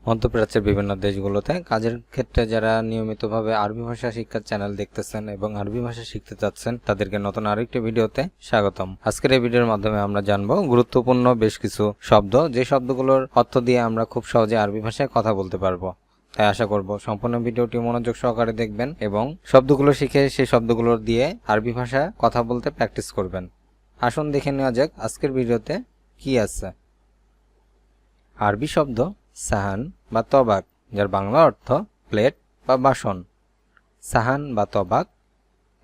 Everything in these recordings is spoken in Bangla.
মধ্যপ্রাচ্যের বিভিন্ন দেশগুলোতে কাজের ক্ষেত্রে যারা নিয়মিতভাবে আরবি ভাষা শিক্ষার চ্যানেল দেখতেছেন এবং আরবি ভাষা শিখতে চাচ্ছেন তাদেরকে নতুন আরেকটি ভিডিওতে স্বাগতম। আজকের এই ভিডিওর মাধ্যমে আমরা জানবো গুরুত্বপূর্ণ বেশ কিছু শব্দ, যে শব্দগুলোর অর্থ দিয়ে আমরা খুব সহজে আরবি ভাষায় কথা বলতে পারবো। তাই আশা করব সম্পূর্ণ ভিডিওটি মনোযোগ সহকারে দেখবেন এবং শব্দগুলো শিখে সেই শব্দগুলো দিয়ে আরবি ভাষায় কথা বলতে প্র্যাকটিস করবেন। আসুন দেখে নেওয়া যাক আজকের ভিডিওতে কি আছে। আরবি শব্দ সাহান বা তবাক, যার বাংলা অর্থ প্লেট বা বাসন। সাহান বা তবাক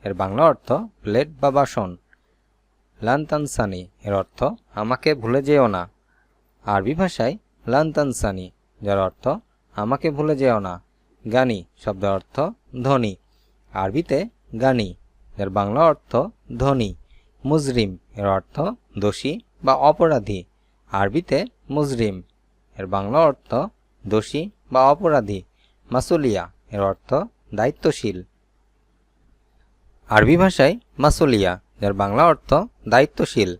এর বাংলা অর্থ প্লেট বা বাসন। লানতানসানি এর অর্থ আমাকে ভুলে যেও না। আরবি ভাষায় লানতানসানি যার অর্থ আমাকে ভুলে যেও না। গানি শব্দের অর্থ ধনী। আরবিতে গানি যার বাংলা অর্থ ধনী। মুজরিম এর অর্থ দোষী বা অপরাধী। আরবিতে মুজরিম এর বাংলা অর্থ দোষী বা অপরাধী। মাসুলিয়া এর অর্থ দায়িত্বশীল। আরবি ভাষায় মাসুলিয়া যার বাংলা অর্থ দায়িত্বশীল।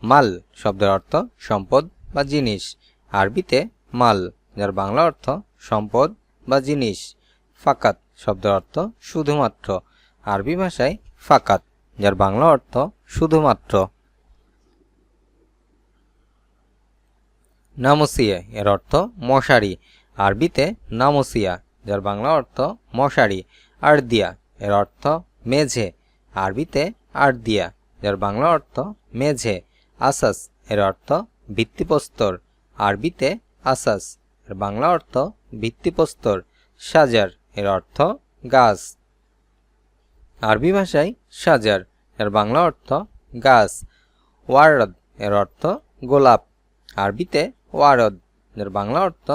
মাল শব্দের অর্থ সম্পদ বা জিনিস। আরবিতে মাল যার বাংলা অর্থ সম্পদ বা জিনিস। ফাকাত শব্দের অর্থ শুধুমাত্র। আরবি ভাষায় ফাকাত যার বাংলা অর্থ শুধুমাত্র। নামসিয়া এর অর্থ মশারি। আরবিতে নামসিয়া যার বাংলা অর্থ মশারি। আরদিয়া এর অর্থ মেঝে। আরবিতে আরদিয়া যার বাংলা অর্থ মেঝে। আসাস এর অর্থ ভিত্তিপ্রস্তর। আরবিতে আসাস এর বাংলা অর্থ ভিত্তিপ্রস্তর। সাজার এর অর্থ গাছ। আরবি ভাষায় সাজার এর বাংলা অর্থ গাছ। ওয়ারদ এর অর্থ গোলাপ। আরবিতে ওয়ারদ এর বাংলা অর্থ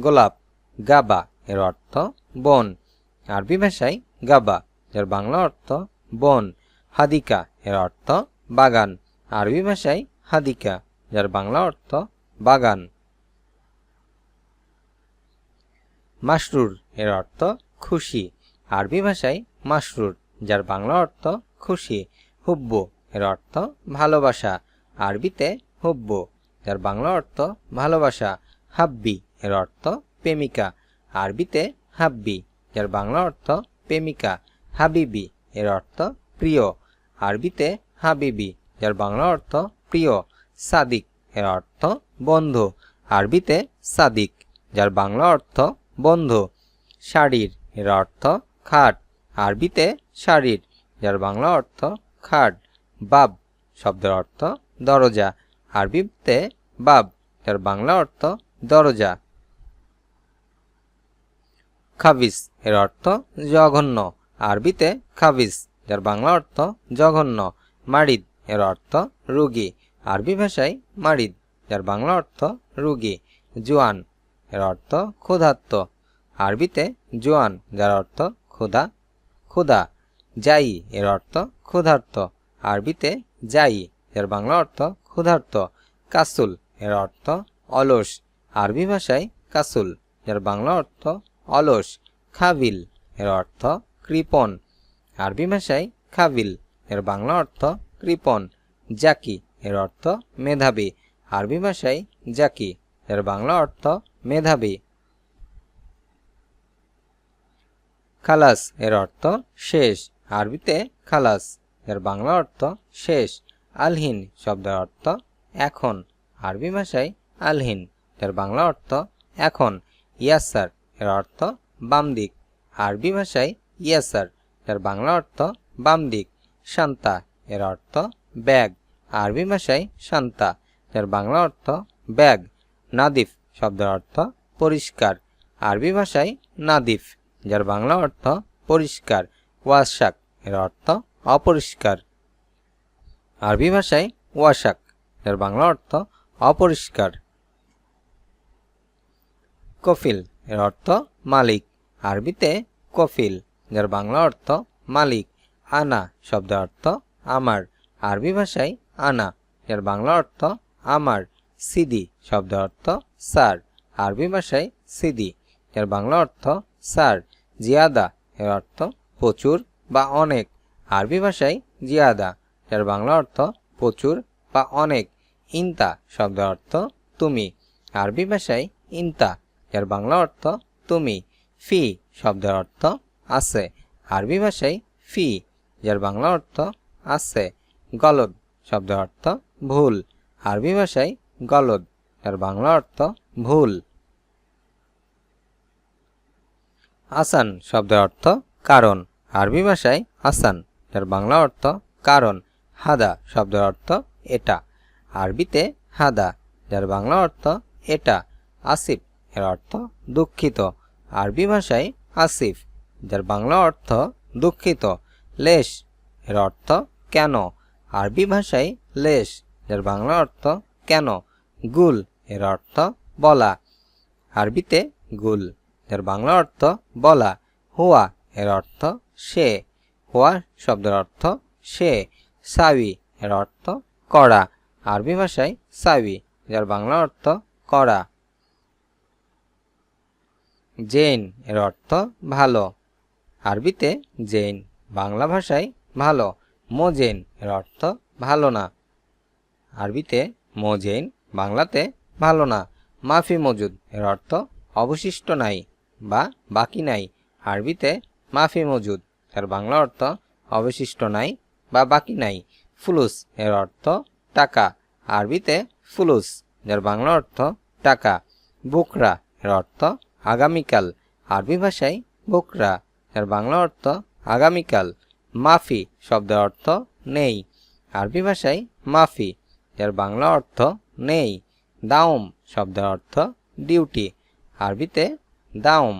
গোলাপ। গাবা এর অর্থ বন। আরবি ভাষায় গাবা এর বাংলা অর্থ বন। হাদিকা এর অর্থ বাগান। আরবি ভাষায় হাদিকা যার বাংলা অর্থ বাগান। মাসরুর এর অর্থ খুশি। আরবি ভাষায় মাসরুর যার বাংলা অর্থ খুশি। হুব্বু এর অর্থ ভালোবাসা। আরবিতে হুব্বু যার বাংলা অর্থ ভালোবাসা। হাব্বি এর অর্থ প্রেমিকা। আরবিতে হাব্বি যার বাংলা অর্থ প্রেমিকা। হাবিবি এর অর্থ প্রিয়। আরবিতে হাবিবি যার বাংলা অর্থ প্রিয়। সাদিক এর অর্থ বন্ধু। আরবিতে সাদিক যার বাংলা অর্থ বন্ধু। শাড়ির এর অর্থ খাট। আরবিতে শাড়ির যার বাংলা অর্থ খাট। বাব শব্দের অর্থ দরজা। আরবিতে বাব যার বাংলা অর্থ দরজা। খাবিস এর অর্থ জঘন্য। আরবিতে খাবিস যার বাংলা অর্থ জঘন্য। মারিদ এর অর্থ রোগী। আরবি ভাষায় মারিদ যার বাংলা অর্থ রোগী। জোয়ান এর অর্থ ক্ষুধার্ত। আরবিতে জোয়ান যার অর্থ ক্ষুধা ক্ষুধা। জাই এর অর্থ ক্ষুধার্ত। আরবিতে জাই এর বাংলা অর্থ ক্ষুধার্ত। কাসুল এর অর্থ অলস। আরবি ভাষায় কাসুল যার বাংলা অর্থ অলস। খাবিল এর অর্থ কৃপণ। আরবি ভাষায় খাবিল এর বাংলা অর্থ কৃপণ। জাকি এর অর্থ মেধাবী। আরবি ভাষায় জাকি এর বাংলা অর্থ মেধাবী। খালাস এর অর্থ শেষ। আরবিতে খালাস এর বাংলা অর্থ শেষ। আলহিন শব্দের অর্থ এখন। আরবি ভাষায় আলহিন এর বাংলা অর্থ এখন। ইয়াসার এর অর্থ বাম দিক। আরবি ভাষায় ইয়াসার এর বাংলা অর্থ বাম দিক। শান্তা এর অর্থ ব্যাগ। আরবি ভাষায় শান্তা এর বাংলা অর্থ ব্যাগ। নাদিফ শব্দের অর্থ পরিষ্কার। আরবি ভাষায় নাদিফ যার বাংলা অর্থ পরিষ্কার। ওয়াসাক এর অর্থ অপরিষ্কার। আরবি ভাষায় ওয়াসাক এর বাংলা অর্থ অপরিষ্কার। কফিল এর অর্থ মালিক। আরবিতে কফিল যার বাংলা অর্থ মালিক। আনা শব্দের অর্থ আমার। আরবি ভাষায় আনা এর বাংলা অর্থ আমার। সিদি শব্দের অর্থ স্যার। আরবি ভাষায় সিদি এর বাংলা অর্থ স্যার। জিয়াদা এর অর্থ প্রচুর বা অনেক। আরবি ভাষায় জিয়াদা এর বাংলা অর্থ প্রচুর বা অনেক। ইনতা শব্দের অর্থ তুমি। আরবি ভাষায় ইনতা যার বাংলা অর্থ তুমি। ফি শব্দের অর্থ আছে। আরবি ভাষায় ফি যার বাংলা অর্থ আছে। গলদ শব্দের অর্থ ভুল। আরবি ভাষায় গলদ যার বাংলা অর্থ ভুল। আসান শব্দের অর্থ কারণ। আরবি ভাষায় আসান যার বাংলা অর্থ কারণ। হাদা শব্দের অর্থ এটা। আরবিতে হাদা যার বাংলা অর্থ এটা। আসিফ এর অর্থ দুঃখিত। আরবি ভাষায় আসিফ যার বাংলা অর্থ দুঃখিত। লেশ এর অর্থ কেন। আরবি ভাষায় লেশ যার বাংলা অর্থ কেন। গুল এর অর্থ বলা। আরবিতে গুল যার বাংলা অর্থ বলা। হুয়া এর অর্থ সে। হুয়া শব্দের অর্থ সে। সাবি এর অর্থ করা। আরবি ভাষায় সাবি যার বাংলা অর্থ করা। জেন এর অর্থ ভালো। আরবিতে জেন বাংলা ভাষায় ভালো। মোজেন এর অর্থ ভালো না। আরবিতে মোজেন বাংলাতে ভালো না। মাফি মজুদ এর অর্থ অবশিষ্ট নাই বা বাকি নাই। আরবিতে মাফি মজুদ এর বাংলা অর্থ অবশিষ্ট নাই বা বাকি নাই। ফুলুস এর অর্থ টাকা। আরবিতে ফুলুস যার বাংলা অর্থ টাকা। বুকরা এর অর্থ আগামীকাল। আরবি ভাষায় বুকরা এর বাংলা অর্থ আগামীকাল। মাফি শব্দের অর্থ নেই। আরবি ভাষায় মাফি এর বাংলা অর্থ নেই। দাউম শব্দের অর্থ ডিউটি। আরবিতে দাউম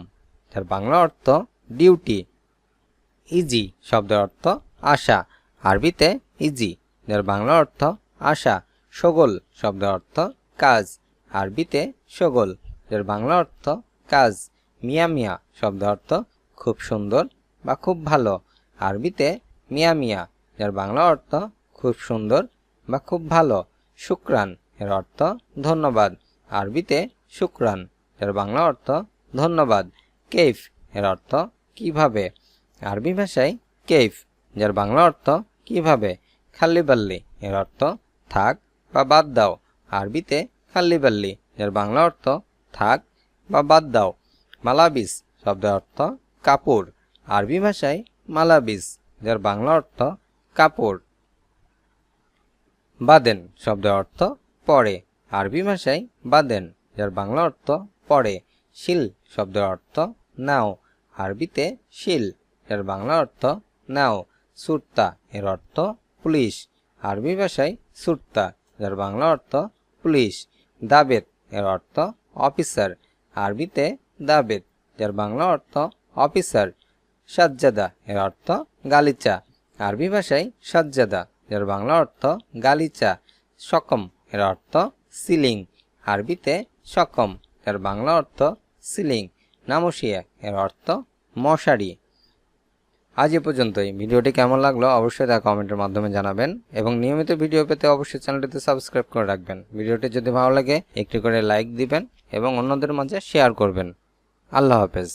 এর বাংলা অর্থ ডিউটি। ইজি শব্দের অর্থ আশা। আরবিতে ইজি এর বাংলা অর্থ আশা। শগল শব্দের অর্থ কাজ। আরবিতে শগল এর বাংলা অর্থ কাজ। মিয়া মিয়া শব্দের অর্থ খুব সুন্দর বা খুব ভালো। আরবিতে মিয়া মিয়া এর বাংলা অর্থ খুব সুন্দর বা খুব ভালো। শুকরান এর অর্থ ধন্যবাদ। আরবিতে শুকরান এর বাংলা অর্থ ধন্যবাদ। কেইফ এর অর্থ কিভাবে। আরবি ভাষায় কেইফ যার বাংলা অর্থ কিভাবে। খাল্লিবাল্লি এর অর্থ থাক বা বাদ দাও। আরবিতে খাল্লিবাল্লি এর বাংলা অর্থ থাক বা বাদ দাও। মালাবিস শব্দের অর্থ কাপড়। আরবি ভাষায় মালাবিস যার বাংলা অর্থ কাপড়। বাদেন শব্দের অর্থ পরে। আরবি ভাষায় বাদেন যার বাংলা অর্থ পরে। শিল শব্দের অর্থ নাও। আরবিতে শিল এর বাংলা অর্থ নাও। সুরতা এর অর্থ পুলিশ। আরবি ভাষায় সুরতা যার বাংলা অর্থ পুলিশ। দাবেত এর অর্থ অফিসার। আরবিতে দাবেত যার বাংলা অর্থ অফিসার। সাজ্জাদা এর অর্থ গালিচা। আরবি ভাষায় সাজ্জাদা যার বাংলা অর্থ গালিচা। সকম এর অর্থ সিলিং। আরবিতে সকম এর বাংলা অর্থ সিলিং। নামসিয়া এর অর্থ মশারি। আজ এ পর্যন্তই। ভিডিওটি কেমন লাগলো অবশ্যই তা কমেন্টের মাধ্যমে জানাবেন এবং নিয়মিত ভিডিও পেতে অবশ্যই চ্যানেলটিতে সাবস্ক্রাইব করে রাখবেন। ভিডিওটি যদি ভালো লাগে একটি করে লাইক দিবেন এবং অন্যদের মাঝে শেয়ার করবেন। আল্লাহ হাফেজ।